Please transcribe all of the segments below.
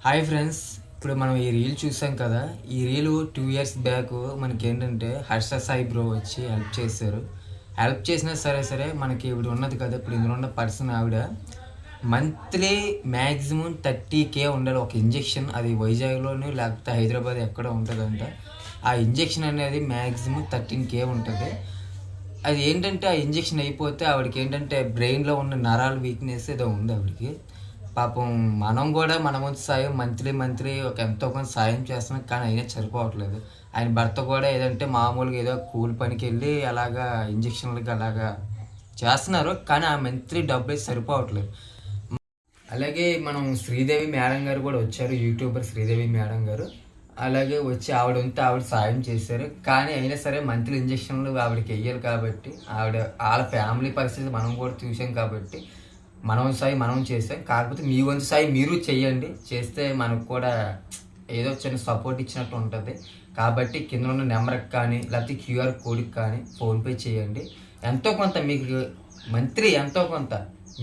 Hi friends, ఇప్పుడు మనం ఈ రీల్ చూసాం కదా. ఈ రీల్ 2 ఇయర్స్ బ్యాక్ మనకి ఏంటంటే హర్ష సాయి బ్రో వచ్చి హెల్ప్ చేశారు. హెల్ప్ చేసినా సరే మనకి ఇప్పుడు ఉన్నది కదా, ఇప్పుడు ఇందులో ఉన్న పర్సన్ ఆవిడ మంత్లీ మ్యాక్సిమం 30K ఉండాలి ఒక ఇంజెక్షన్. అది వైజాగ్లోని లేకపోతే హైదరాబాద్ ఎక్కడ ఉంటుందంట. ఆ ఇంజెక్షన్ అనేది మ్యాక్సిమం 13K ఉంటుంది. అది ఏంటంటే ఆ ఇంజెక్షన్ అయిపోతే ఆవిడకి ఏంటంటే బ్రెయిన్లో ఉన్న నరాల వీక్నెస్ ఏదో ఉంది ఆవిడకి. పాపం మనం కూడా మన వంతు సాయం మంత్లీ ఒక ఎంతో కొంత సాయం చేస్తున్నాం, కానీ అయినా సరిపోవట్లేదు. ఆయన భర్త కూడా ఏదంటే మామూలుగా ఏదో కూలి పనికి వెళ్ళి అలాగా ఇంజక్షన్లకి అలాగా చేస్తున్నారు, కానీ ఆ మంత్లీ డబ్బులు అయితే సరిపోవట్లేదు. అలాగే మనం శ్రీదేవి మేడం గారు కూడా వచ్చారు, యూట్యూబర్ శ్రీదేవి మేడం గారు. అలాగే వచ్చి ఆవిడ ఉంటే ఆవిడ సాయం చేశారు, కానీ అయినా సరే మంత్లీ ఇంజక్షన్లు ఆవిడకి వెయ్యాలి కాబట్టి వాళ్ళ ఫ్యామిలీ పరిస్థితి మనం కూడా చూసాం కాబట్టి మన వంతు సాయి మనం చేసాం. కాకపోతే మీ వంతు సాయి మీరు చెయ్యండి, చేస్తే మనకు కూడా ఏదో చిన్న సపోర్ట్ ఇచ్చినట్టు ఉంటుంది. కాబట్టి కింద ఉన్న నెంబర్కి కానీ లేకపోతే క్యూఆర్ కోడ్కి కానీ ఫోన్పే చేయండి. ఎంతో కొంత మీకు మంత్లీ ఎంతో కొంత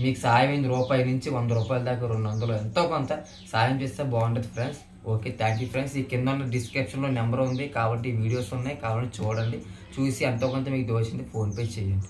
మీకు సాయం అయింది రూపాయి నుంచి 100 రూపాయల దాకా 200 ఎంతో కొంత సాయం చేస్తే బాగుంటుంది friends. Okay, thank you friends. ఈ కింద ఉన్న డిస్క్రిప్షన్లో నెంబర్ ఉంది కాబట్టి వీడియోస్ ఉన్నాయి కాబట్టి చూడండి, చూసి ఎంతో కొంత మీకు దోచింది ఫోన్పే చేయండి.